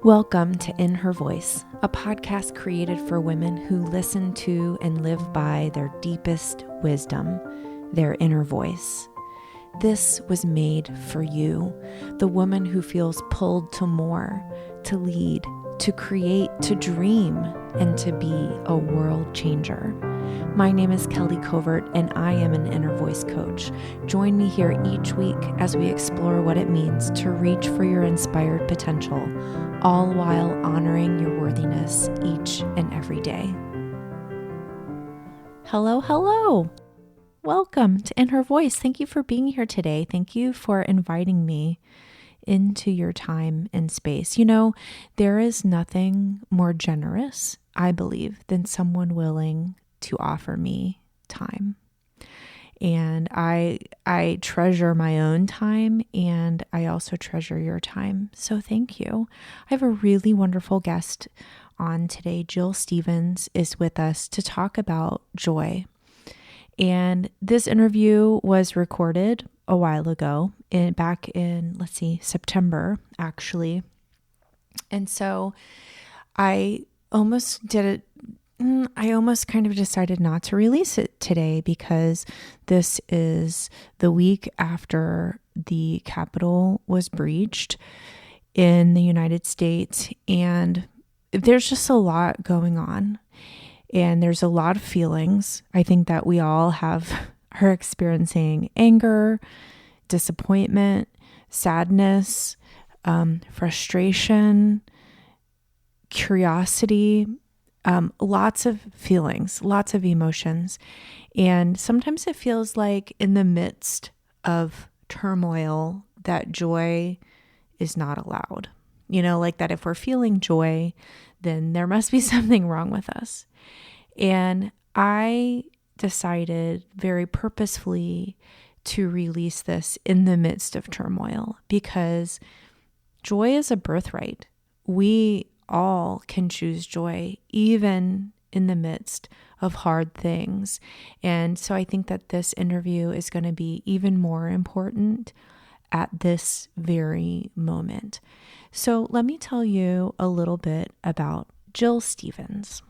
Welcome to In Her Voice, a podcast created for women who listen to and live by their deepest wisdom, their inner voice. This was made for you, the woman who feels pulled to more, to lead, to create, to dream, and to be a world changer. My name is Kelly Covert, and I am an inner voice coach. Join me here each week as we explore what it means to reach for your inspired potential, all while honoring your worthiness each and every day. Hello, hello. Welcome to In Her Voice. Thank you for being here today. Thank you for inviting me into your time and space. You know, there is nothing more generous, I believe, than someone willing to offer me time. And I treasure my own time, and I also treasure your time. So thank you. I have a really wonderful guest on today. Jill Stevens is with us to talk about joy. And this interview was recorded a while ago, back in, September, actually. And so I almost kind of decided not to release it today because this is the week after the Capitol was breached in the United States. And there's just a lot going on. And there's a lot of feelings. I think that we all are experiencing anger, disappointment, sadness, frustration, curiosity, lots of feelings, lots of emotions. And sometimes it feels like in the midst of turmoil that joy is not allowed. You know, like that if we're feeling joy, then there must be something wrong with us. And I decided very purposefully to release this in the midst of turmoil because joy is a birthright. We all can choose joy, even in the midst of hard things. And so I think that this interview is going to be even more important at this very moment. So let me tell you a little bit about Jill Stevens.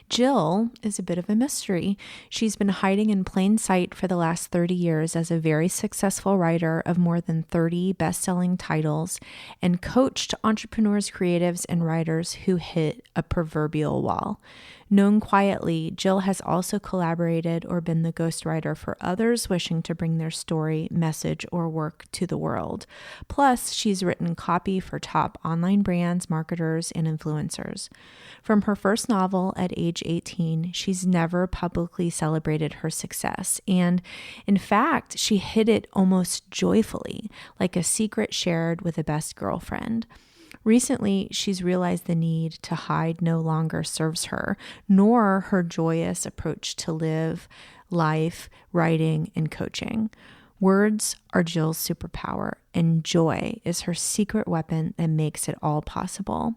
Jill is a bit of a mystery. She's been hiding in plain sight for the last 30 years as a very successful writer of more than 30 best-selling titles and coached entrepreneurs, creatives, and writers who hit a proverbial wall. Known quietly, Jill has also collaborated or been the ghostwriter for others wishing to bring their story, message, or work to the world. Plus, she's written copy for top online brands, marketers, and influencers. From her first novel at age 18, she's never publicly celebrated her success. And in fact, she hid it almost joyfully, like a secret shared with a best girlfriend. Recently, she's realized the need to hide no longer serves her, nor her joyous approach to live, life, writing, and coaching. Words are Jill's superpower, and joy is her secret weapon that makes it all possible.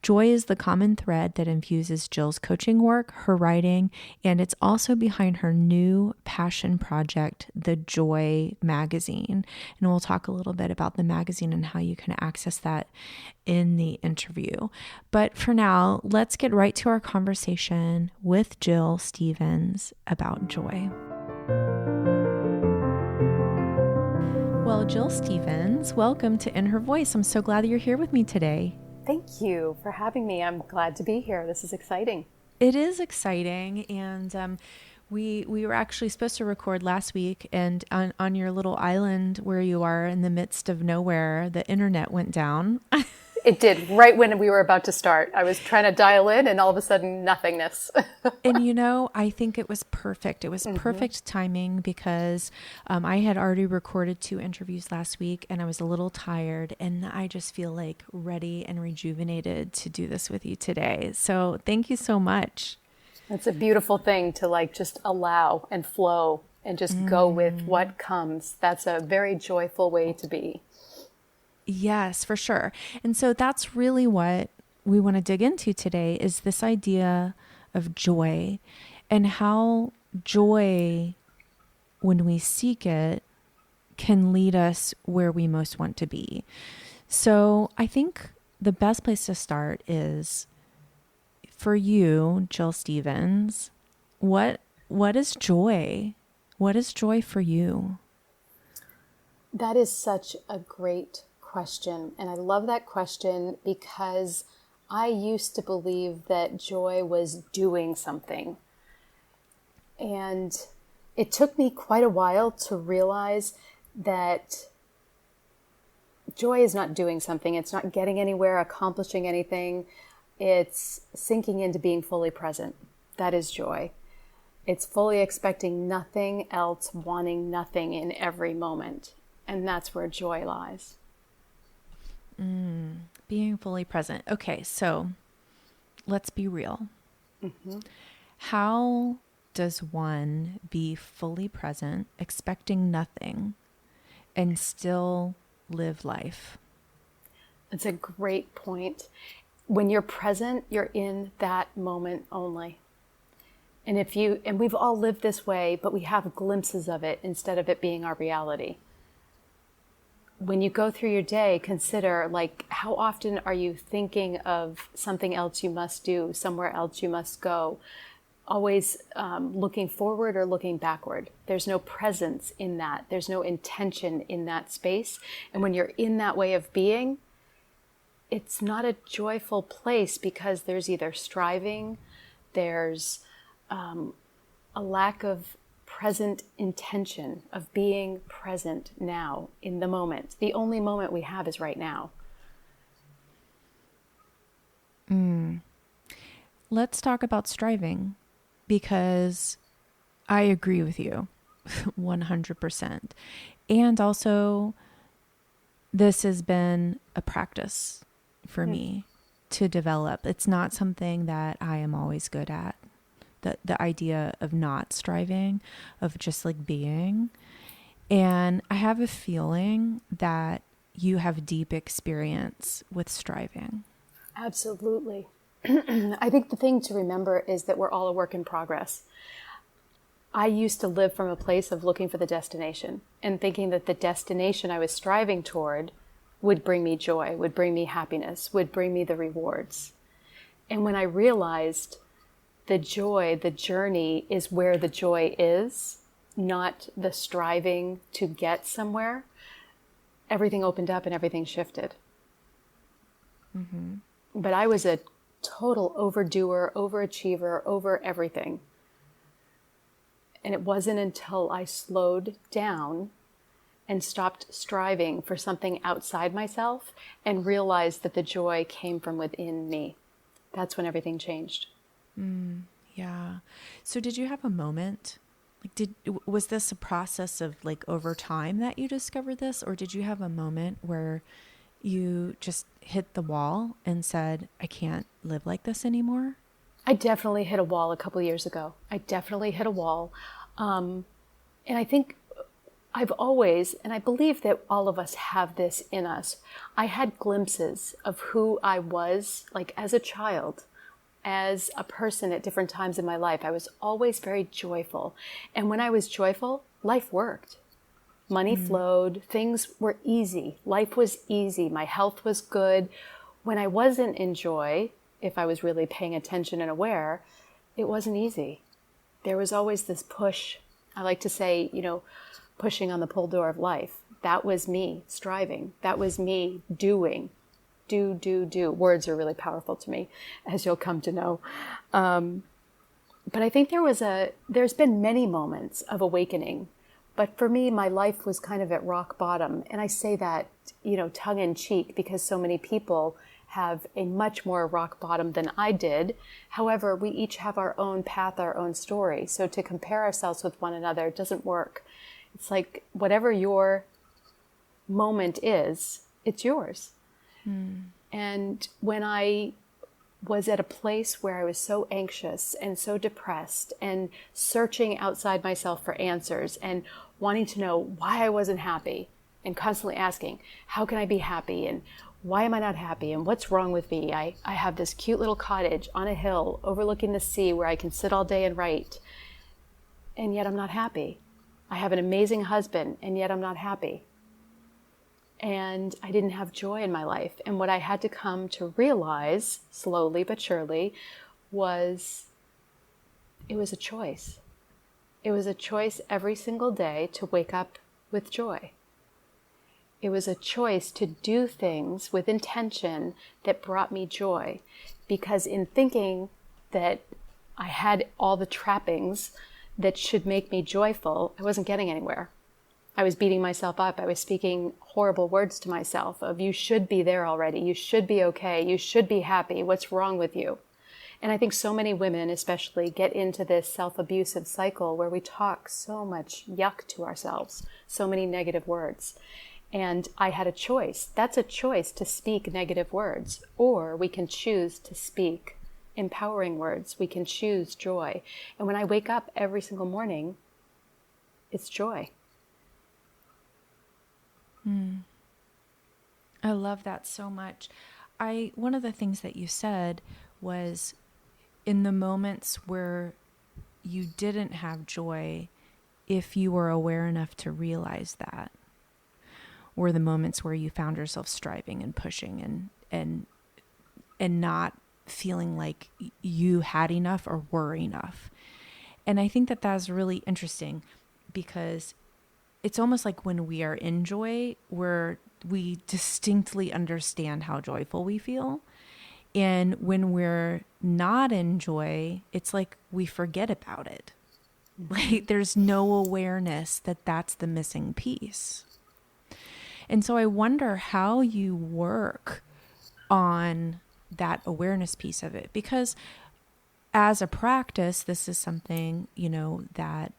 Joy is the common thread that infuses Jill's coaching work, her writing, and it's also behind her new passion project, The Joy Magazine. And we'll talk a little bit about the magazine and how you can access that in the interview. But for now, let's get right to our conversation with Jill Stevens about joy. Well, Jill Stevens, welcome to In Her Voice. I'm so glad that you're here with me today. Thank you for having me. I'm glad to be here. This is exciting. It is exciting. And we were actually supposed to record last week, and on your little island where you are in the midst of nowhere, the internet went down. It did, right when we were about to start. I was trying to dial in and all of a sudden nothingness. And you know, I think it was perfect. It was perfect timing because I had already recorded 2 interviews last week and I was a little tired, and I just feel like ready and rejuvenated to do this with you today. So thank you so much. It's a beautiful thing to just allow and flow and just go with what comes. That's a very joyful way to be. Yes, for sure. And so that's really what we want to dig into today, is this idea of joy and how joy, when we seek it, can lead us where we most want to be. So I think the best place to start is for you, Jill Stevens. What is joy? What is joy for you? That is such a great question. And I love that question because I used to believe that joy was doing something. And it took me quite a while to realize that joy is not doing something. It's not getting anywhere, accomplishing anything. It's sinking into being fully present. That is joy. It's fully expecting nothing else, wanting nothing in every moment. And that's where joy lies. Being fully present. Okay, so let's be real. Mm-hmm. How does one be fully present, expecting nothing, and still live life? That's a great point. When you're present, you're in that moment only. And we've all lived this way, but we have glimpses of it instead of it being our reality. When you go through your day, consider, like, how often are you thinking of something else you must do, somewhere else you must go, always looking forward or looking backward. There's no presence in that. There's no intention in that space. And when you're in that way of being, it's not a joyful place because there's either striving, there's a lack of present intention of being present now in the moment. The only moment we have is right now. Let's talk about striving, because I agree with you 100%. And also, this has been a practice for me to develop. It's not something that I am always good at. The idea of not striving, of just like being. And I have a feeling that you have deep experience with striving. Absolutely. I think the thing to remember is that we're all a work in progress. I used to live from a place of looking for the destination and thinking that the destination I was striving toward would bring me joy, would bring me happiness, would bring me the rewards. And when I realized the joy, the journey is where the joy is, not the striving to get somewhere, everything opened up and everything shifted. Mm-hmm. But I was a total overdoer, overachiever, over everything. And it wasn't until I slowed down and stopped striving for something outside myself and realized that the joy came from within me. That's when everything changed. Yeah. So did you have a moment? Like, was this a process of like over time that you discovered this, or did you have a moment where you just hit the wall and said, I can't live like this anymore? I definitely hit a wall a couple years ago. I definitely hit a wall. And I think I've always, and I believe that all of us have this in us, I had glimpses of who I was, like as a child, as a person at different times in my life. I was always very joyful. And when I was joyful, life worked. Money flowed, things were easy. Life was easy. My health was good. When I wasn't in joy, if I was really paying attention and aware, it wasn't easy. There was always this push. I like to say, pushing on the pull door of life. That was me striving. That was me doing. Do. Words are really powerful to me, as you'll come to know. But I think there's been many moments of awakening. But for me, my life was kind of at rock bottom. And I say that, tongue in cheek, because so many people have a much more rock bottom than I did. However, we each have our own path, our own story. So to compare ourselves with one another doesn't work. It's like whatever your moment is, it's yours. And when I was at a place where I was so anxious and so depressed and searching outside myself for answers and wanting to know why I wasn't happy and constantly asking, how can I be happy? And why am I not happy? And what's wrong with me? I have this cute little cottage on a hill overlooking the sea where I can sit all day and write. And yet I'm not happy. I have an amazing husband, and yet I'm not happy. and I didn't have joy in my life. And what I had to come to realize, slowly but surely, was it was a choice. It was a choice every single day to wake up with joy. It was a choice to do things with intention that brought me joy. Because in thinking that I had all the trappings that should make me joyful, I wasn't getting anywhere. I was beating myself up. I was speaking horrible words to myself of, you should be there already. You should be okay. You should be happy. What's wrong with you? And I think so many women especially get into this self-abusive cycle where we talk so much yuck to ourselves, so many negative words. And I had a choice. That's a choice, to speak negative words, or we can choose to speak empowering words. We can choose joy. And when I wake up every single morning, it's joy. I love that so much. One of the things that you said was, in the moments where you didn't have joy, if you were aware enough to realize that, were the moments where you found yourself striving and pushing and not feeling like you had enough or were enough. And I think that that's really interesting, because it's almost like when we are in joy, we distinctly understand how joyful we feel. And when we're not in joy, it's like we forget about it. Like there's no awareness that that's the missing piece. And so I wonder how you work on that awareness piece of it, because as a practice, this is something, that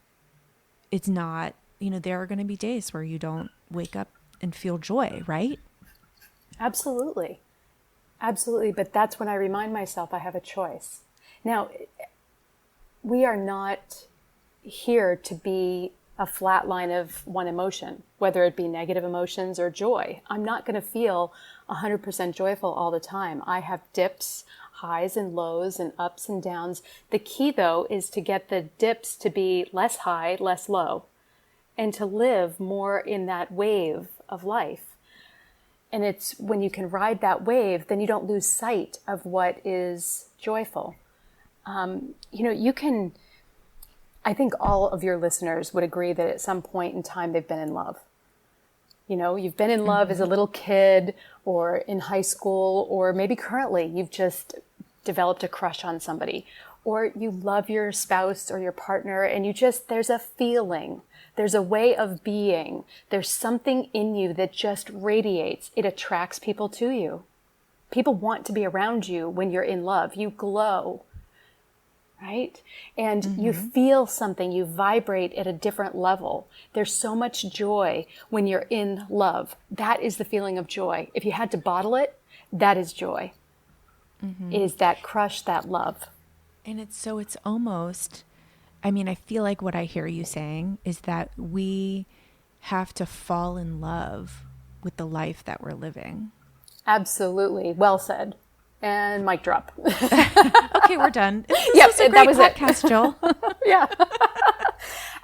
it's not, there are going to be days where you don't wake up and feel joy, right? Absolutely. Absolutely. But that's when I remind myself I have a choice. Now, we are not here to be a flat line of one emotion, whether it be negative emotions or joy. I'm not going to feel 100% joyful all the time. I have dips, highs and lows and ups and downs. The key, though, is to get the dips to be less high, less low, and to live more in that wave of life. And it's when you can ride that wave, then you don't lose sight of what is joyful. I think all of your listeners would agree that at some point in time they've been in love. You've been in love as a little kid or in high school, or maybe currently you've just developed a crush on somebody, or you love your spouse or your partner and there's a feeling, there's a way of being, there's something in you that just radiates. It attracts people to you. People want to be around you when you're in love. You glow. Right? And you feel something, you vibrate at a different level. There's so much joy when you're in love. That is the feeling of joy. If you had to bottle it, that is joy. It is that crush, that love. And it's almost, I feel like what I hear you saying is that we have to fall in love with the life that we're living. Absolutely. Well said. And mic drop. Okay, we're done. Yep, that was podcast, Jill. Yeah.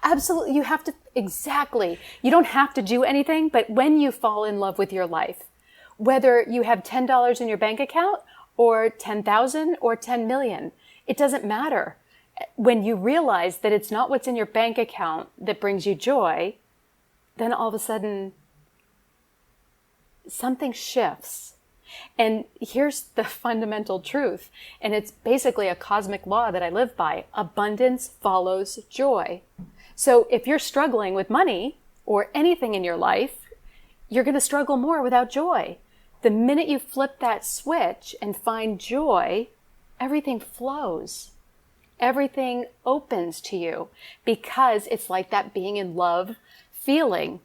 Absolutely. You have to, exactly. You don't have to do anything, but when you fall in love with your life, whether you have $10 in your bank account or 10,000 or 10 million, it doesn't matter. When you realize that it's not what's in your bank account that brings you joy, then all of a sudden something shifts. And here's the fundamental truth, and it's basically a cosmic law that I live by. Abundance follows joy. So if you're struggling with money or anything in your life, you're going to struggle more without joy. The minute you flip that switch and find joy, everything flows. Everything opens to you, because it's like that being in love feeling.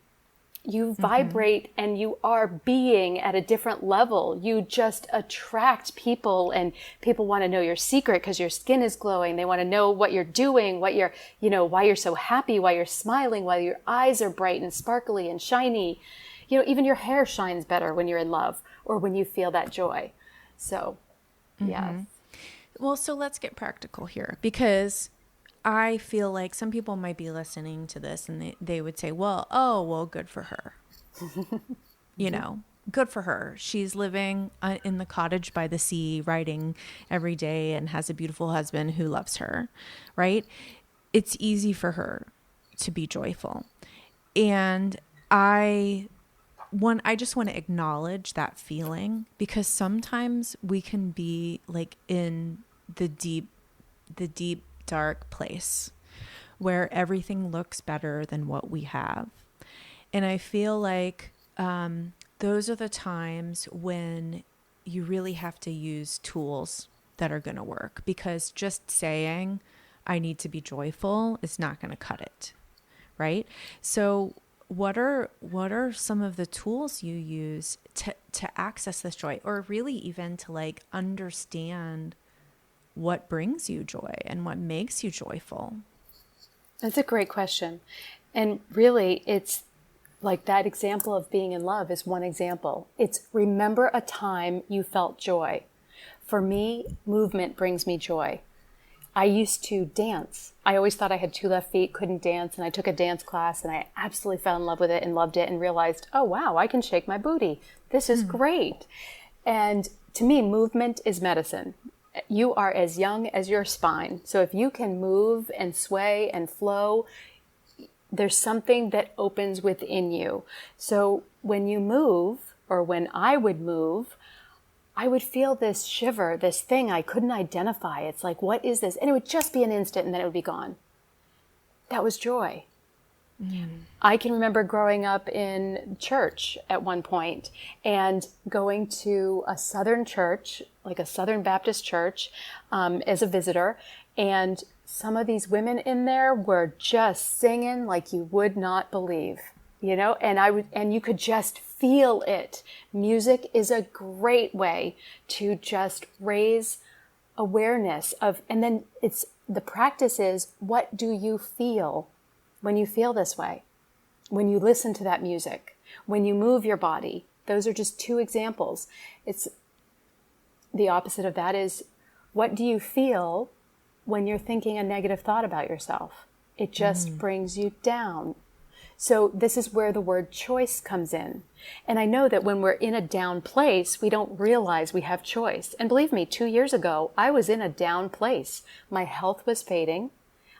You vibrate and you are being at a different level. You just attract people, and people want to know your secret because your skin is glowing. They want to know what you're doing, why you're so happy, why you're smiling, why your eyes are bright and sparkly and shiny. Even your hair shines better when you're in love or when you feel that joy. So, yeah. Well, so let's get practical here, because I feel like some people might be listening to this and they would say, well, good for her. you know, good for her. She's living in the cottage by the sea, writing every day, and has a beautiful husband who loves her, right? It's easy for her to be joyful. And I just want to acknowledge that feeling, because sometimes we can be like in the deep, dark place where everything looks better than what we have. And I feel like those are the times when you really have to use tools that are going to work, because just saying, I need to be joyful is not going to cut it, right? So what are some of the tools you use to access this joy, or really even to like understand what brings you joy and what makes you joyful? That's a great question. And really, it's like that example of being in love is one example. It's remember a time you felt joy. For me, movement brings me joy. I used to dance. I always thought I had two left feet, couldn't dance, and I took a dance class and I absolutely fell in love with it and loved it and realized, oh wow, I can shake my booty. This is great. And to me, movement is medicine. You are as young as your spine. So if you can move and sway and flow, there's something that opens within you. So when you move, or when I would move, I would feel this shiver, this thing I couldn't identify. It's like, what is this? And it would just be an instant and then it would be gone. That was joy. I can remember growing up in church at one point and going to a Southern church, like a Southern Baptist church, as a visitor. And some of these women in there were just singing like you would not believe, you know, and you could just feel it. Music is a great way to just raise awareness of, and then the practice is, what do you feel when you feel this way? When you listen to that music, when you move your body. Those are just two examples. It's the opposite of that is, what do you feel when you're thinking a negative thought about yourself? It just brings you down. So this is where the word choice comes in. And I know that when we're in a down place, we don't realize we have choice. And believe me, 2 years ago, I was in a down place. My health was fading.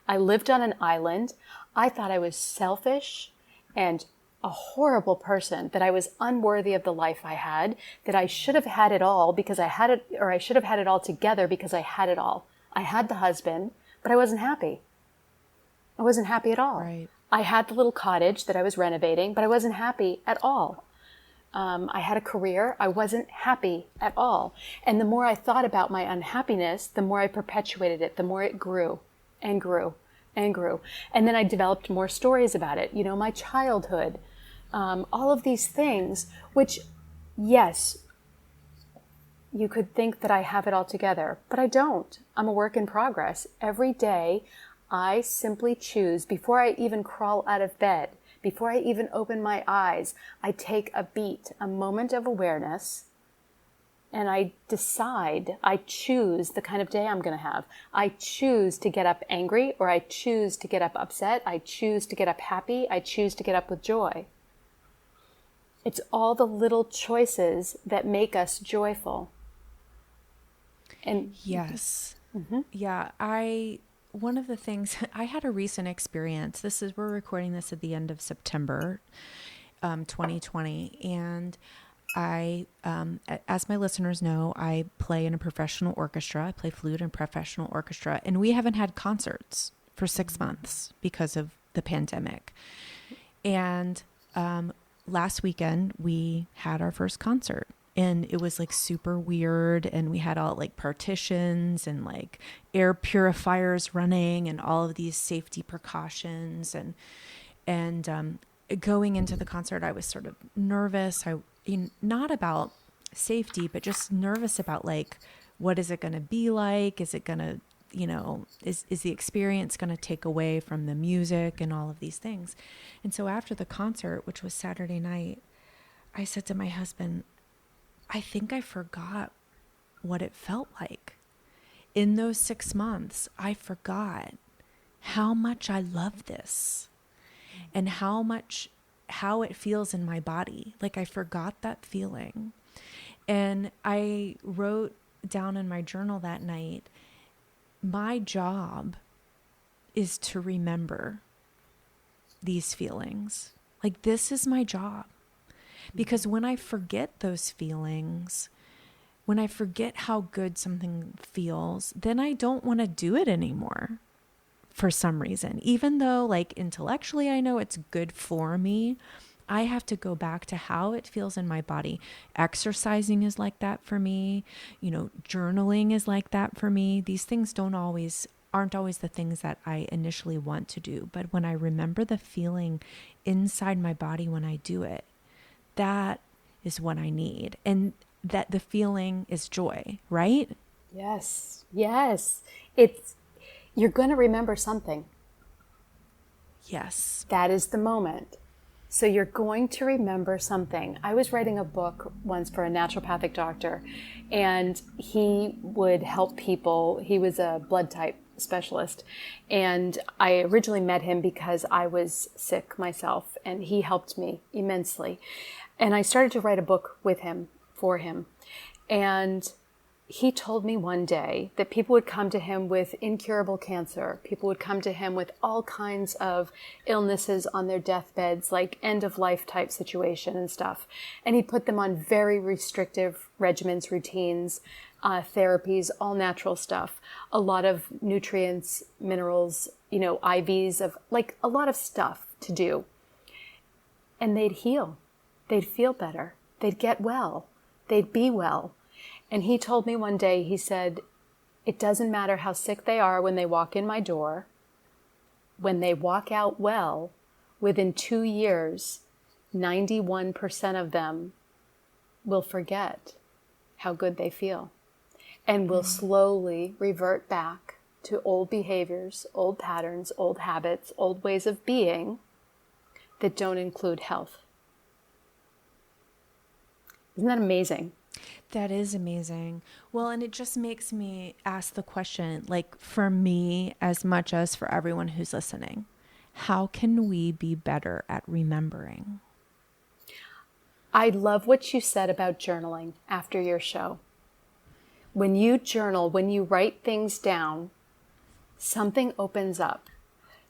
I lived on an island. I thought I was selfish and a horrible person, that I was unworthy of the life I had, that I should have had it all because I had it, or I should have had it all together because I had it all. I had the husband, but I wasn't happy. I wasn't happy at all. Right. I had the little cottage that I was renovating, but I wasn't happy at all. I had a career. I wasn't happy at all. And the more I thought about my unhappiness, the more I perpetuated it, the more it grew and grew and grew. And then I developed more stories about it. You know, my childhood, all of these things, which, yes, you could think that I have it all together, but I don't. I'm a work in progress. Every day, I simply choose, before I even crawl out of bed, before I even open my eyes, I take a beat, a moment of awareness, and I decide, I choose the kind of day I'm going to have. I choose to get up angry, or I choose to get up upset. I choose to get up happy. I choose to get up with joy. It's all the little choices that make us joyful. And yes. Yeah. One of the things, I had a recent experience. We're recording this at the end of September, 2020. And I, as my listeners know, I play in a professional orchestra. I play flute in a professional orchestra, and we haven't had concerts for 6 months because of the pandemic. And, last weekend we had our first concert. And it was like super weird. And we had all like partitions and like air purifiers running and all of these safety precautions. And going into the concert, I was sort of nervous. Not about safety, but just nervous about like, what is it going to be like? Is it going to, is the experience going to take away from the music and all of these things? And so after the concert, which was Saturday night, I said to my husband, I think I forgot what it felt like. In those 6 months, I forgot how much I love this and how much how it feels in my body. Like I forgot that feeling. And I wrote down in my journal that night, my job is to remember these feelings. Like this is my job. Because when I forget those feelings, when I forget how good something feels, then I don't want to do it anymore for some reason. Even though like intellectually I know it's good for me, I have to go back to how it feels in my body. Exercising is like that for me. Journaling is like that for me. These things aren't always the things that I initially want to do. But when I remember the feeling inside my body when I do it, that is what I need. And that the feeling is joy, right? Yes. You're going to remember something. Yes. That is the moment. So you're going to remember something. I was writing a book once for a naturopathic doctor, and he would help people. He was a blood type specialist, and I originally met him because I was sick myself, and he helped me immensely. And I started to write a book with him, for him. And he told me one day that people would come to him with incurable cancer. People would come to him with all kinds of illnesses on their deathbeds, like end-of-life type situation and stuff. And he put them on very restrictive regimens, routines, therapies, all natural stuff, a lot of nutrients, minerals, IVs of like a lot of stuff to do. And they'd heal. They'd feel better. They'd get well. They'd be well. And he told me one day, he said, it doesn't matter how sick they are when they walk in my door. When they walk out well, within 2 years, 91% of them will forget how good they feel and will slowly revert back to old behaviors, old patterns, old habits, old ways of being that don't include health. Isn't that amazing? That is amazing. Well, and it just makes me ask the question, like for me, as much as for everyone who's listening, how can we be better at remembering? I love what you said about journaling after your show. When you journal, when you write things down, something opens up.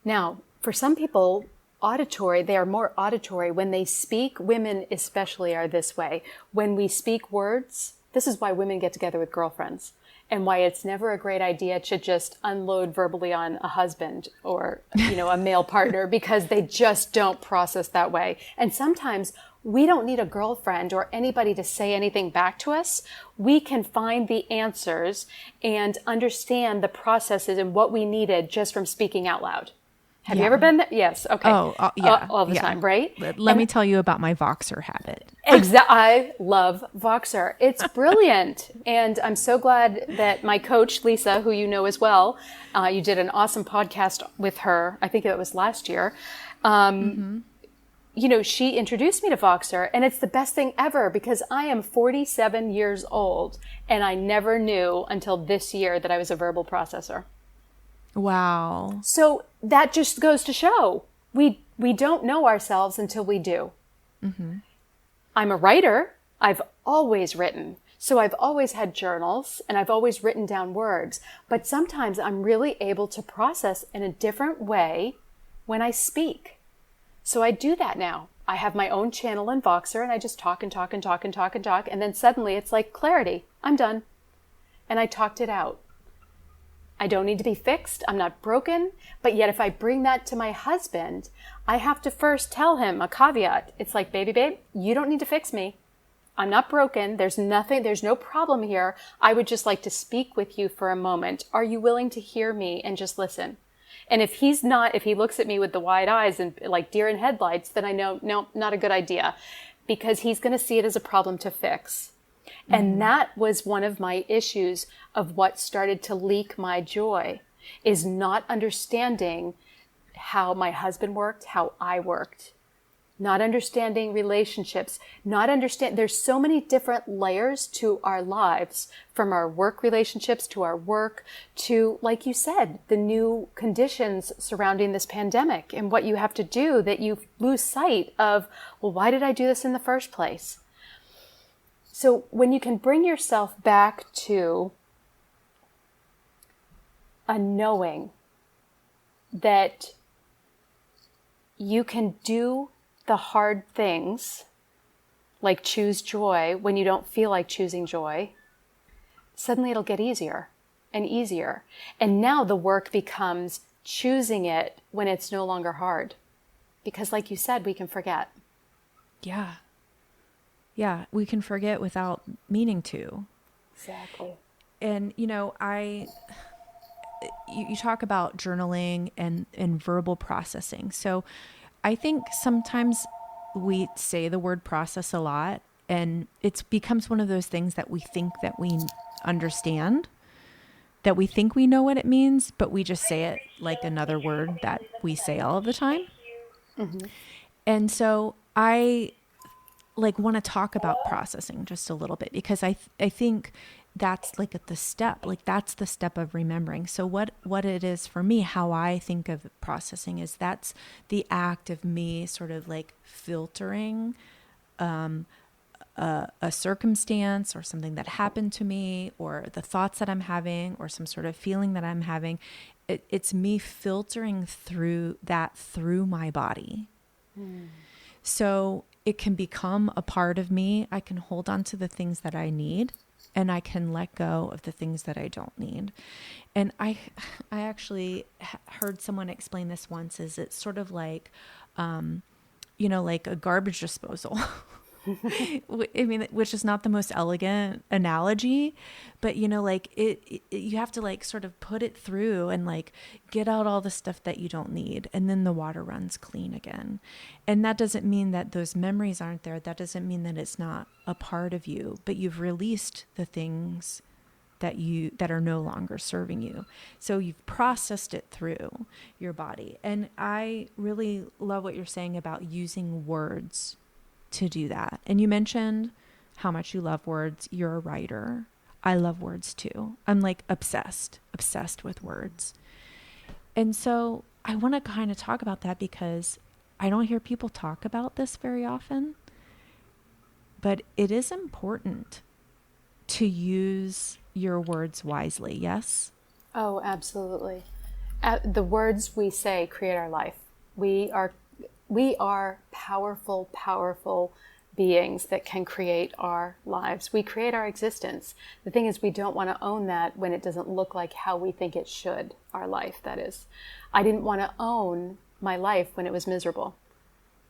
Now, for some people, they are more auditory. When they speak, women especially are this way. When we speak words, this is why women get together with girlfriends and why it's never a great idea to just unload verbally on a husband or, a male partner, because they just don't process that way. And sometimes we don't need a girlfriend or anybody to say anything back to us. We can find the answers and understand the processes and what we needed just from speaking out loud. Have you ever been there? Yes. Okay. Yeah. All the time, right? Let me tell you about my Voxer habit. I love Voxer. It's brilliant. And I'm so glad that my coach, Lisa, who you know as well, you did an awesome podcast with her. I think it was last year. She introduced me to Voxer, and it's the best thing ever because I am 47 years old and I never knew until this year that I was a verbal processor. Wow. So that just goes to show we don't know ourselves until we do. Mm-hmm. I'm a writer. I've always written. So I've always had journals and I've always written down words. But sometimes I'm really able to process in a different way when I speak. So I do that now. I have my own channel in Voxer and I just talk and talk and talk and talk and talk. And then suddenly it's like clarity. I'm done. And I talked it out. I don't need to be fixed. I'm not broken. But yet if I bring that to my husband, I have to first tell him a caveat. It's like, babe, you don't need to fix me. I'm not broken. There's no problem here. I would just like to speak with you for a moment. Are you willing to hear me and just listen? And if he looks at me with the wide eyes and like deer in headlights, then I know, no, not a good idea, because he's going to see it as a problem to fix. And that was one of my issues of what started to leak my joy, is not understanding how my husband worked, how I worked. not understanding relationships, there's so many different layers to our lives, from our work relationships to our work to, like you said, the new conditions surrounding this pandemic and what you have to do, that you lose sight of, well, why did I do this in the first place? So when you can bring yourself back to a knowing that you can do the hard things, like choose joy when you don't feel like choosing joy, suddenly it'll get easier and easier. And now the work becomes choosing it when it's no longer hard. Because like you said, we can forget. Yeah. Yeah, we can forget without meaning to. Exactly. And, you talk about journaling and verbal processing. So I think sometimes we say the word process a lot, and it becomes one of those things that we think that we understand, that we think we know what it means, but we just say it like another word that we say all of the time. Mm-hmm. And so I want to talk about processing just a little bit, because I think that's like at the step, like that's the step of remembering. So what it is for me, how I think of processing, is that's the act of me sort of like filtering a circumstance or something that happened to me, or the thoughts that I'm having, or some sort of feeling that I'm having. It's me filtering through my body. So it can become a part of me. I can hold on to the things that I need, and I can let go of the things that I don't need. And I actually heard someone explain this once, is it's sort of like, like a garbage disposal. I mean, which is not the most elegant analogy, but you have to like sort of put it through and like get out all the stuff that you don't need, and then the water runs clean again. And that doesn't mean that those memories aren't there. That doesn't mean that it's not a part of you, but you've released the things that are no longer serving you. So you've processed it through your body. And I really love what you're saying about using words to do that. And you mentioned how much you love words. You're a writer. I love words too. I'm like obsessed with words. And so I want to kind of talk about that, because I don't hear people talk about this very often, but it is important to use your words wisely. Yes? Oh, absolutely. The words we say create our life. We are powerful, powerful beings that can create our lives. We create our existence. The thing is, we don't want to own that when it doesn't look like how we think it should, our life, that is. I didn't want to own my life when it was miserable.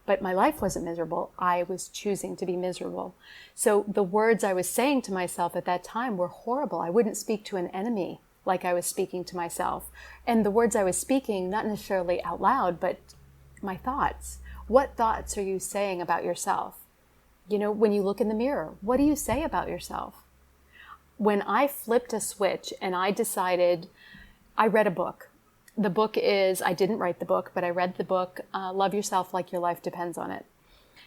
But my life wasn't miserable. I was choosing to be miserable. So the words I was saying to myself at that time were horrible. I wouldn't speak to an enemy like I was speaking to myself. And the words I was speaking, not necessarily out loud, but my thoughts. What thoughts are you saying about yourself? When you look in the mirror, what do you say about yourself? When I flipped a switch and I decided, I read a book. The book is, I didn't write the book, but I read the book, Love Yourself Like Your Life Depends on It.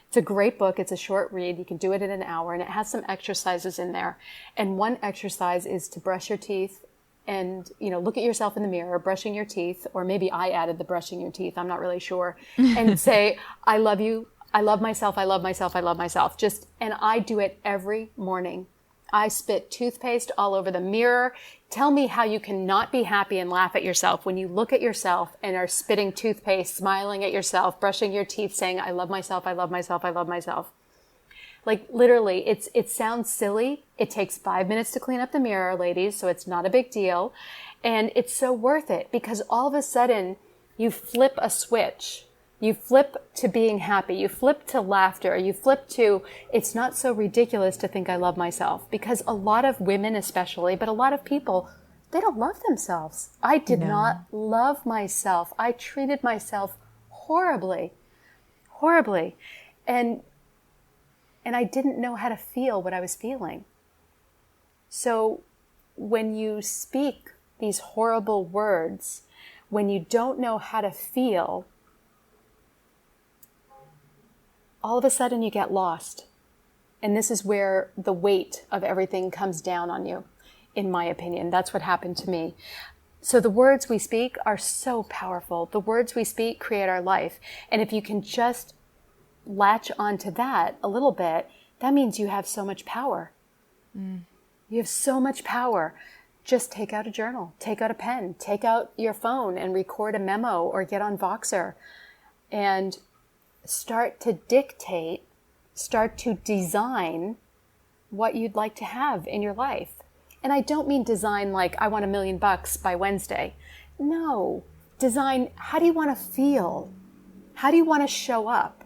It's a great book. It's a short read. You can do it in an hour, and it has some exercises in there. And one exercise is to brush your teeth and, look at yourself in the mirror, brushing your teeth, or maybe I added the brushing your teeth. I'm not really sure. And say, I love you. I love myself. I love myself. I love myself. And I do it every morning. I spit toothpaste all over the mirror. Tell me how you cannot be happy and laugh at yourself when you look at yourself and are spitting toothpaste, smiling at yourself, brushing your teeth, saying, I love myself, I love myself, I love myself. Like literally, it sounds silly. It takes 5 minutes to clean up the mirror, ladies, so it's not a big deal. And it's so worth it, because all of a sudden you flip a switch. You flip to being happy. You flip to laughter. You flip to, it's not so ridiculous to think I love myself. Because a lot of women especially, but a lot of people, they don't love themselves. I did not love myself. I treated myself horribly, horribly. And I didn't know how to feel what I was feeling. So when you speak these horrible words, when you don't know how to feel, all of a sudden you get lost. And this is where the weight of everything comes down on you, in my opinion. That's what happened to me. So the words we speak are so powerful. The words we speak create our life. And if you can just latch onto that a little bit, that means you have so much power. You have so much power. Just take out a journal, take out a pen, take out your phone and record a memo or get on Voxer and start to dictate, start to design what you'd like to have in your life. And I don't mean design like I want $1 million by Wednesday. No, design, how do you want to feel? How do you want to show up?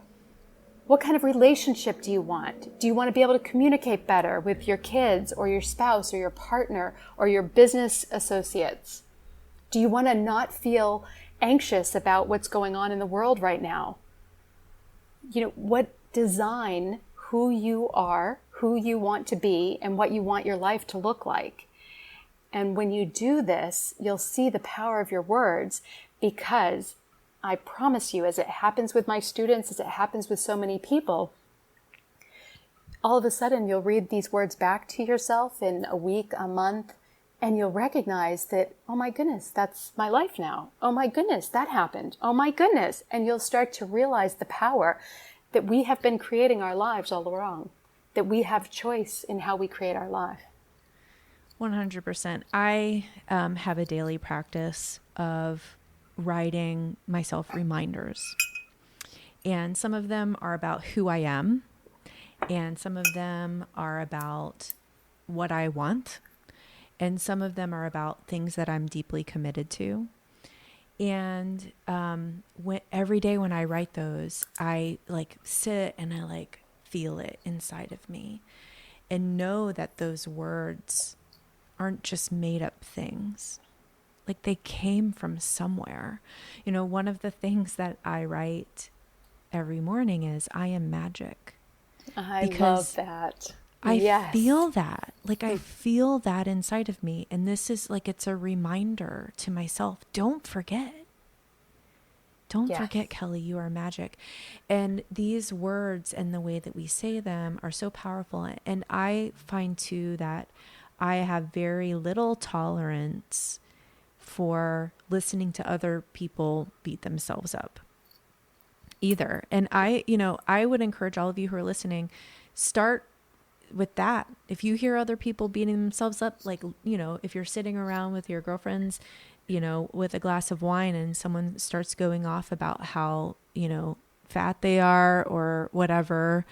What kind of relationship do you want? Do you want to be able to communicate better with your kids or your spouse or your partner or your business associates? Do you want to not feel anxious about what's going on in the world right now? What design who you are, who you want to be, and what you want your life to look like. And when you do this, you'll see the power of your words, because I promise you, as it happens with my students, as it happens with so many people, all of a sudden you'll read these words back to yourself in a week, a month, and you'll recognize that, oh my goodness, that's my life now. Oh my goodness, that happened. Oh my goodness. And you'll start to realize the power that we have been creating our lives all along, that we have choice in how we create our life. 100%. I have a daily practice of writing myself reminders. And some of them are about who I am, and some of them are about what I want, and some of them are about things that I'm deeply committed to. And every day when I write those, I sit and I feel it inside of me and know that those words aren't just made up things. They came from somewhere. One of the things that I write every morning is, I am magic. I love that. I feel that. I feel that inside of me. And this is it's a reminder to myself. Don't forget. Don't forget, Kelly, you are magic. And these words and the way that we say them are so powerful. And I find too that I have very little tolerance for listening to other people beat themselves up either. And I would encourage all of you who are listening, start with that. If you hear other people beating themselves up, if you're sitting around with your girlfriends, with a glass of wine and someone starts going off about how, fat they are or whatever,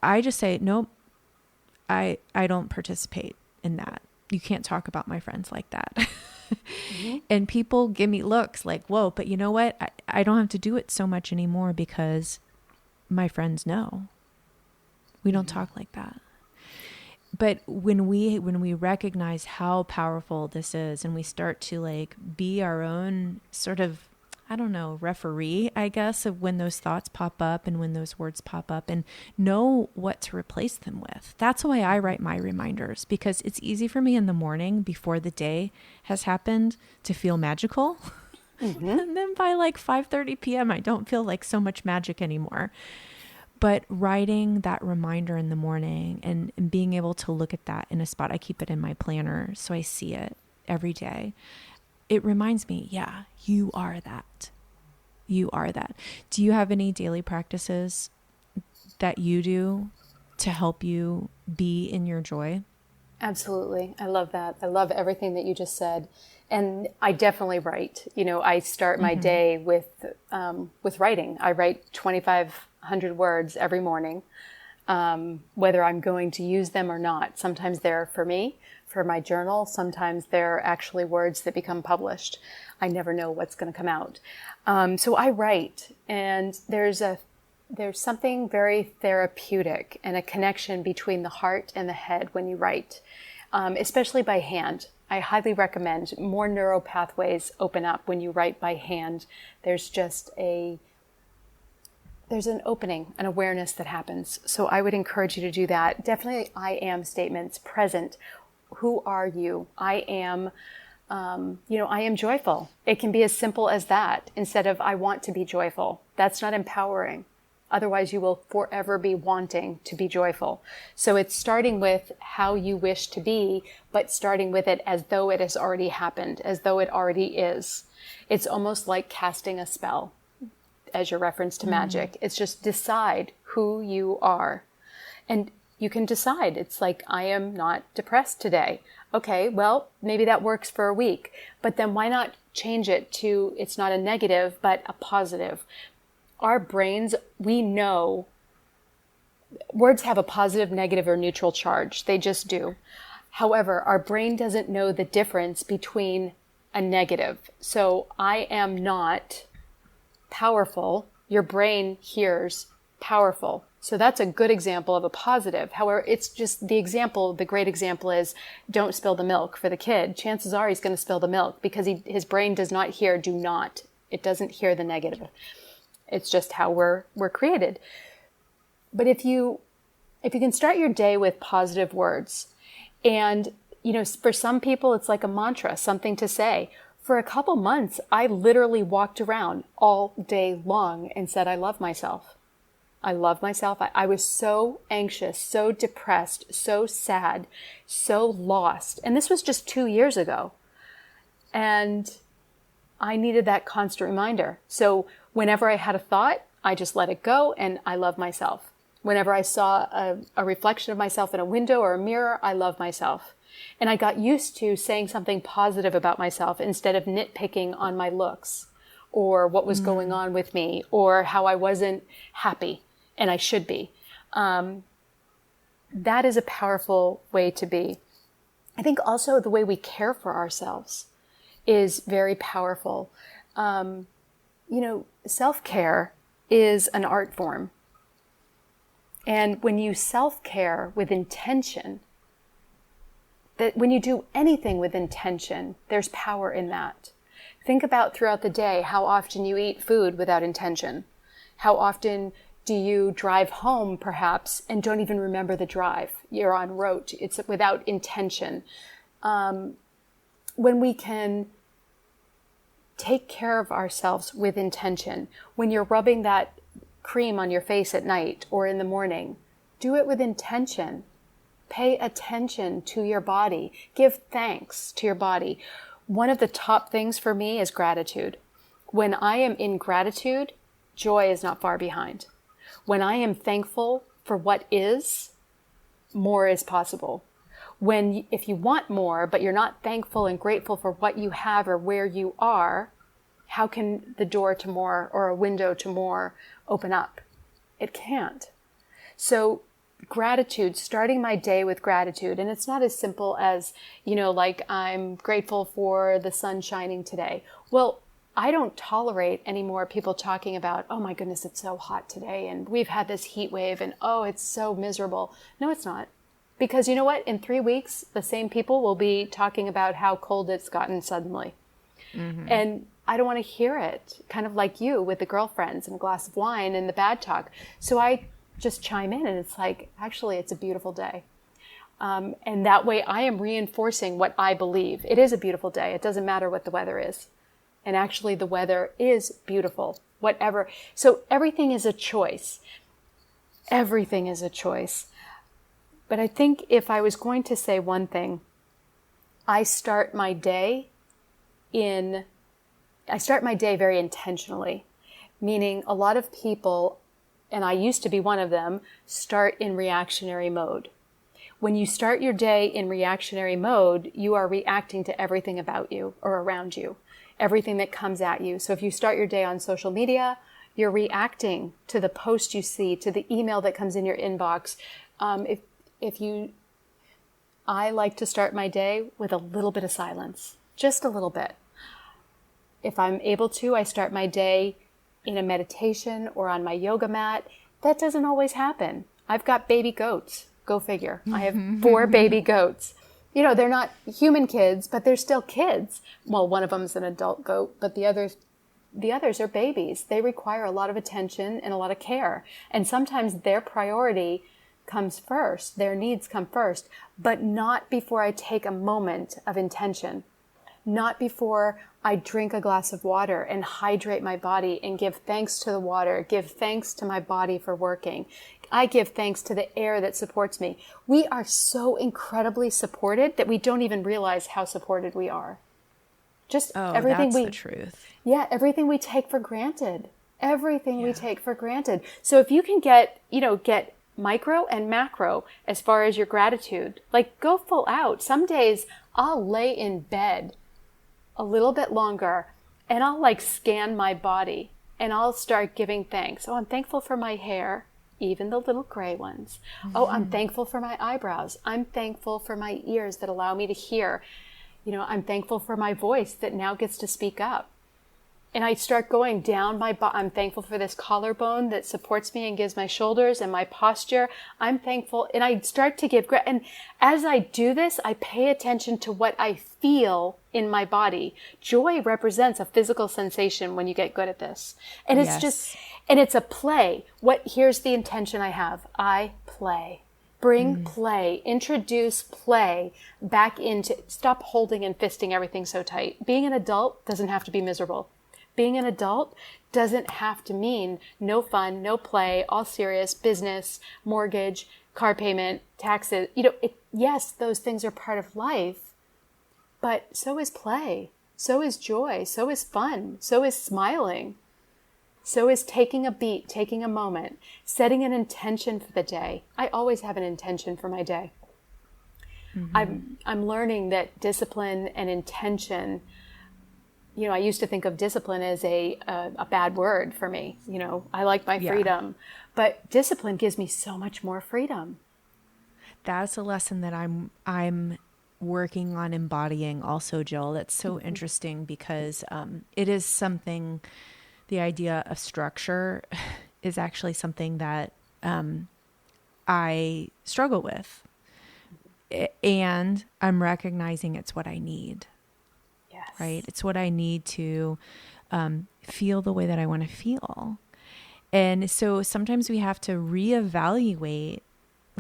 I just say, nope, I don't participate in that. You can't talk about my friends like that. Mm-hmm. And people give me looks like, whoa, but you know what? I don't have to do it so much anymore because my friends know. We don't talk like that. But when we recognize how powerful this is, and we start to be our own sort of, referee, I guess, of when those thoughts pop up and when those words pop up, and know what to replace them with. That's why I write my reminders, because it's easy for me in the morning before the day has happened to feel magical. Mm-hmm. And then by 5:30 p.m., I don't feel so much magic anymore. But writing that reminder in the morning and being able to look at that in a spot, I keep it in my planner so I see it every day. It reminds me, yeah, you are that. You are that. Do you have any daily practices that you do to help you be in your joy? Absolutely. I love that. I love everything that you just said. And I definitely write. I start my day with writing. I write 2,500 words every morning, whether I'm going to use them or not. Sometimes they're for me, for my journal. Sometimes they're actually words that become published. I never know what's going to come out. So I write, and there's something very therapeutic and a connection between the heart and the head when you write, especially by hand. I highly recommend. More neural pathways open up when you write by hand. There's an opening, an awareness that happens. So I would encourage you to do that. Definitely I am statements, present. Who are you? I am, I am joyful. It can be as simple as that instead of I want to be joyful. That's not empowering. Otherwise, you will forever be wanting to be joyful. So it's starting with how you wish to be, but starting with it as though it has already happened, as though it already is. It's almost like casting a spell, as your reference to magic. It's just decide who you are. And you can decide. It's like, I am not depressed today. Okay, well, maybe that works for a week. But then why not change it to, it's not a negative, but a positive? Our brains, we know words have a positive, negative, or neutral charge. They just do. However, our brain doesn't know the difference between a negative. So I am not powerful. Your brain hears powerful. So that's a good example of a positive. However, it's just the great example is don't spill the milk for the kid. Chances are he's going to spill the milk because his brain does not hear do not. It doesn't hear the negative. It's just how we're created. But if you can start your day with positive words, and for some people it's like a mantra, something to say. For a couple months, I literally walked around all day long and said, I love myself. I love myself. I was so anxious, so depressed, so sad, so lost. And this was just 2 years ago. And I needed that constant reminder. So whenever I had a thought, I just let it go and I love myself. Whenever I saw a reflection of myself in a window or a mirror, I love myself. And I got used to saying something positive about myself instead of nitpicking on my looks or what was going on with me or how I wasn't happy and I should be. That is a powerful way to be. I think also the way we care for ourselves is very powerful. Self-care is an art form. And when you self-care with intention, that when you do anything with intention, there's power in that. Think about throughout the day how often you eat food without intention. How often do you drive home, perhaps, and don't even remember the drive? You're en route. It's without intention. When we can take care of ourselves with intention, when you're rubbing that cream on your face at night or in the morning, do it with intention. Pay attention to your body. Give thanks to your body. One of the top things for me is gratitude. When I am in gratitude, joy is not far behind. When I am thankful for what is, more is possible. If you want more, but you're not thankful and grateful for what you have or where you are, how can the door to more or a window to more open up? It can't. So gratitude, starting my day with gratitude. And it's not as simple as, like I'm grateful for the sun shining today. Well, I don't tolerate anymore people talking about, oh my goodness, it's so hot today. And we've had this heat wave and oh, it's so miserable. No, it's not. Because you know what? In 3 weeks, the same people will be talking about how cold it's gotten suddenly. Mm-hmm. And I don't want to hear it, kind of like you with the girlfriends and a glass of wine and the bad talk. So I just chime in and it's like, actually, it's a beautiful day. And that way I am reinforcing what I believe. It is a beautiful day. It doesn't matter what the weather is. And actually the weather is beautiful, whatever. So everything is a choice. Everything is a choice. But I think if I was going to say one thing, I start my day very intentionally, meaning a lot of people, and I used to be one of them, start in reactionary mode. When you start your day in reactionary mode, you are reacting to everything about you or around you, everything that comes at you. So if you start your day on social media, you're reacting to the post you see, to the email that comes in your inbox. I like to start my day with a little bit of silence, just a little bit. If I'm able to, I start my day in a meditation or on my yoga mat. That doesn't always happen. I've got baby goats. Go figure. I have 4 baby goats. They're not human kids, but they're still kids. Well, one of them's an adult goat, but the others are babies. They require a lot of attention and a lot of care. And sometimes their priority comes first. Their needs come first, but not before I take a moment of intention. not before I drink a glass of water and hydrate my body and give thanks to the water, give thanks to my body for working. I give thanks to the air that supports me. We are so incredibly supported that we don't even realize how supported we are. Just everything that's the truth. Yeah, everything we take for granted. Everything we take for granted. So if you can get micro and macro as far as your gratitude, like go full out. Some days I'll lay in bed a little bit longer and I'll like scan my body and I'll start giving thanks. Oh, I'm thankful for my hair, even the little gray ones. Mm-hmm. Oh, I'm thankful for my eyebrows. I'm thankful for my ears that allow me to hear. I'm thankful for my voice that now gets to speak up. And I start going down my body. I'm thankful for this collarbone that supports me and gives my shoulders and my posture. I'm thankful. And I start to give, and as I do this, I pay attention to what I feel in my body. Joy represents a physical sensation when you get good at this. And it's and it's a play. Here's the intention I have. I play. Bring play, introduce play back into, stop holding and fisting everything so tight. Being an adult doesn't have to be miserable. Being an adult doesn't have to mean no fun, no play, all serious, business, mortgage, car payment, taxes. Yes, those things are part of life, but so is play, so is joy, so is fun, so is smiling, so is taking a beat, taking a moment, setting an intention for the day. I always have an intention for my day. Mm-hmm. I'm learning that discipline and intention, I used to think of discipline as a bad word for me. I like my freedom, but discipline gives me so much more freedom. That's a lesson that I'm working on embodying also, Jill. That's so interesting because it is something, the idea of structure is actually something that I struggle with. And I'm recognizing it's what I need. Right? It's what I need to feel the way that I want to feel. And so sometimes we have to reevaluate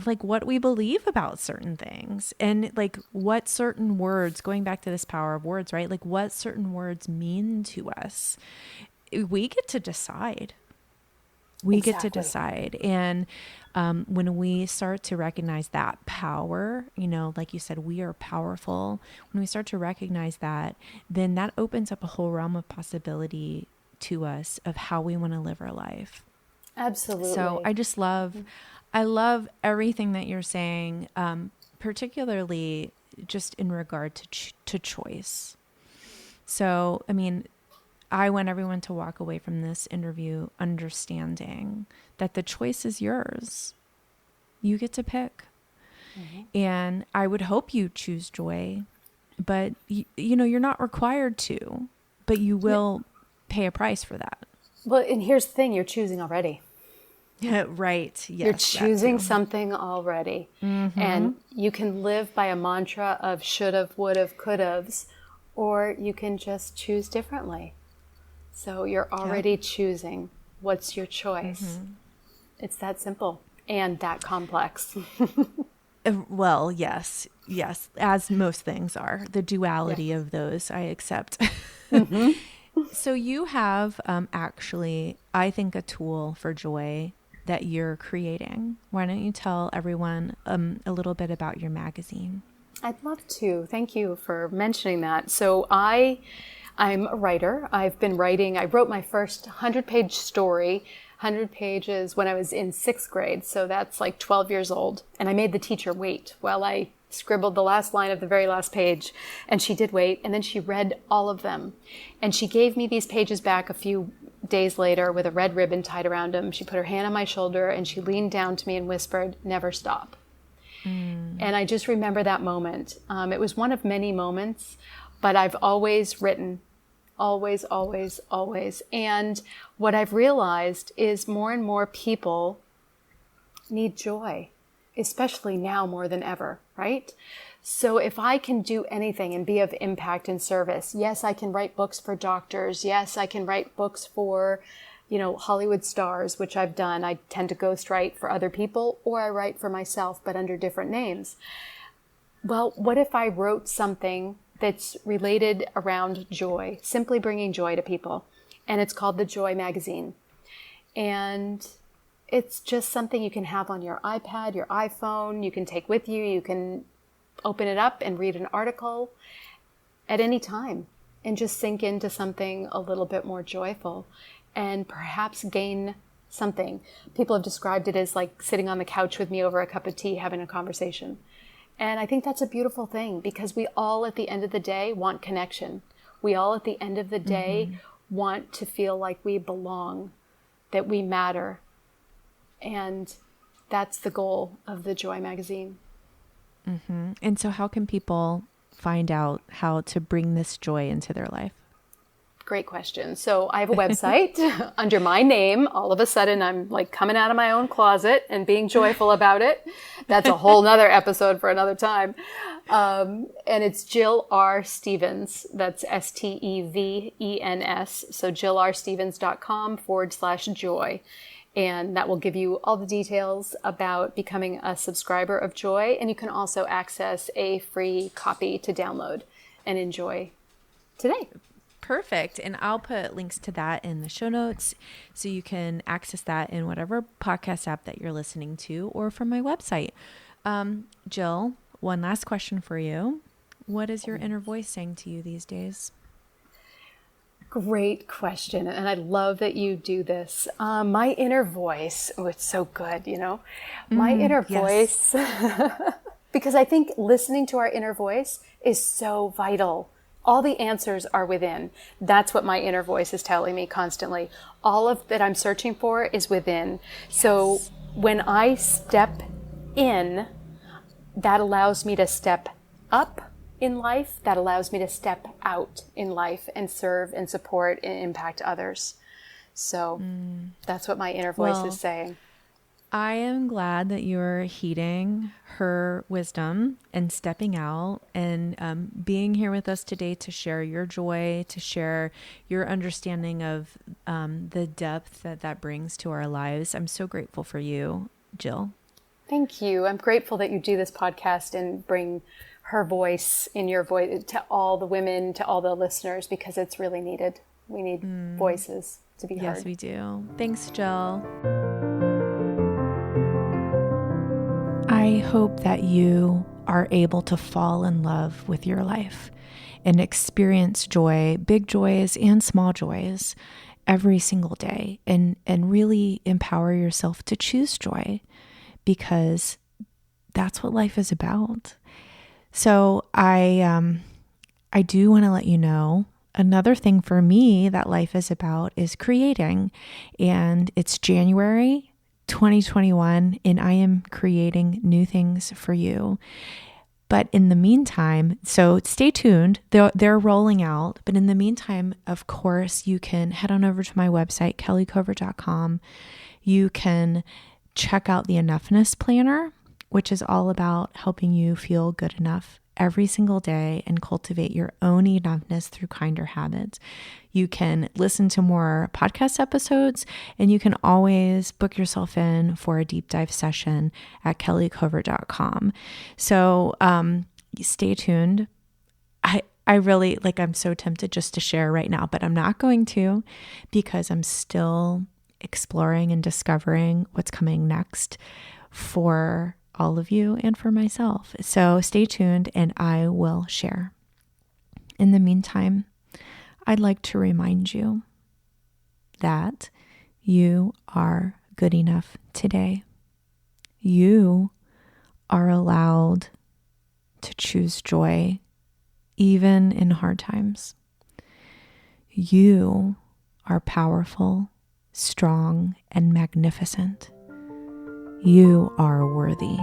like what we believe about certain things and like what certain words, going back to this power of words, right? Like what certain words mean to us. We get to decide. We get to decide. And when we start to recognize that power, like you said, we are powerful. When we start to recognize that, then that opens up a whole realm of possibility to us of how we want to live our life. Absolutely. So I love everything that you're saying, particularly just in regard to choice. So, I want everyone to walk away from this interview understanding that the choice is yours. You get to pick. Mm-hmm. And I would hope you choose joy, but you're not required to, but you will pay a price for that. Well, and here's the thing, you're choosing already. Right. Yes. You're choosing something already. Mm-hmm. And you can live by a mantra of should've, would've, could've's, or you can just choose differently. So you're already choosing. What's your choice? Mm-hmm. It's that simple and that complex. Well, yes, as most things are. The duality of those I accept. Mm-hmm. So you have actually, I think, a tool for joy that you're creating. Why don't you tell everyone a little bit about your magazine? I'd love to. Thank you for mentioning that. So I'm a writer. I've been writing. I wrote my first 100-page story, 100 pages when I was in 6th grade. So that's like 12 years old. And I made the teacher wait while I scribbled the last line of the very last page. And she did wait. And then she read all of them. And she gave me these pages back a few days later with a red ribbon tied around them. She put her hand on my shoulder and she leaned down to me and whispered, "Never stop." And I just remember that moment. It was one of many moments. But I've always written, always, always, always. And what I've realized is more and more people need joy, especially now more than ever, right? So if I can do anything and be of impact and service, yes, I can write books for doctors. Yes, I can write books for, Hollywood stars, which I've done. I tend to ghostwrite for other people, or I write for myself, but under different names. Well, what if I wrote something that's related around joy, simply bringing joy to people. And it's called The Joy Magazine. And it's just something you can have on your iPad, your iPhone, you can take with you. You can open it up and read an article at any time and just sink into something a little bit more joyful and perhaps gain something. People have described it as like sitting on the couch with me over a cup of tea, having a conversation. And I think that's a beautiful thing, because we all at the end of the day want connection. We all at the end of the day want to feel like we belong, that we matter. And that's the goal of the Joy Magazine. Mm-hmm. And so how can people find out how to bring this joy into their life? Great question. So I have a website under my name. All of a sudden, I'm like coming out of my own closet and being joyful about it. That's a whole nother episode for another time. And it's Jill R. Stevens. That's Stevens. So jillrstevens.com/joy. And that will give you all the details about becoming a subscriber of Joy. And you can also access a free copy to download and enjoy today. Perfect. And I'll put links to that in the show notes so you can access that in whatever podcast app that you're listening to or from my website. Jill, one last question for you. What is your inner voice saying to you these days? Great question. And I love that you do this. My inner voice, oh, it's so good, you know, my inner voice, because I think listening to our inner voice is so vital. All the answers are within. That's what my inner voice is telling me constantly. All of that I'm searching for is within. Yes. So when I step in, that allows me to step up in life. That allows me to step out in life and serve and support and impact others. So that's what my inner voice is saying. I am glad that you're heeding her wisdom and stepping out and being here with us today to share your joy, to share your understanding of the depth that brings to our lives. I'm so grateful for you, Jill. Thank you. I'm grateful that you do this podcast and bring her voice in your voice to all the women, to all the listeners, because it's really needed. We need voices to be heard. Yes, we do. Thanks, Jill. I hope that you are able to fall in love with your life and experience joy, big joys and small joys, every single day, and really empower yourself to choose joy, because that's what life is about. So I do want to let you know, another thing for me that life is about is creating, and it's January 2021, and I am creating new things for you. But in the meantime, so stay tuned. They're rolling out. But in the meantime, of course, you can head on over to my website, kellycovert.com. You can check out the Enoughness Planner, which is all about helping you feel good enough every single day and cultivate your own enoughness through kinder habits. You can listen to more podcast episodes, and you can always book yourself in for a deep dive session at kellycovert.com. So stay tuned. I really, I'm so tempted just to share right now, but I'm not going to, because I'm still exploring and discovering what's coming next for all of you and for myself. So stay tuned and I will share. In the meantime, I'd like to remind you that you are good enough today. You are allowed to choose joy even in hard times. You are powerful, strong, and magnificent. You are worthy.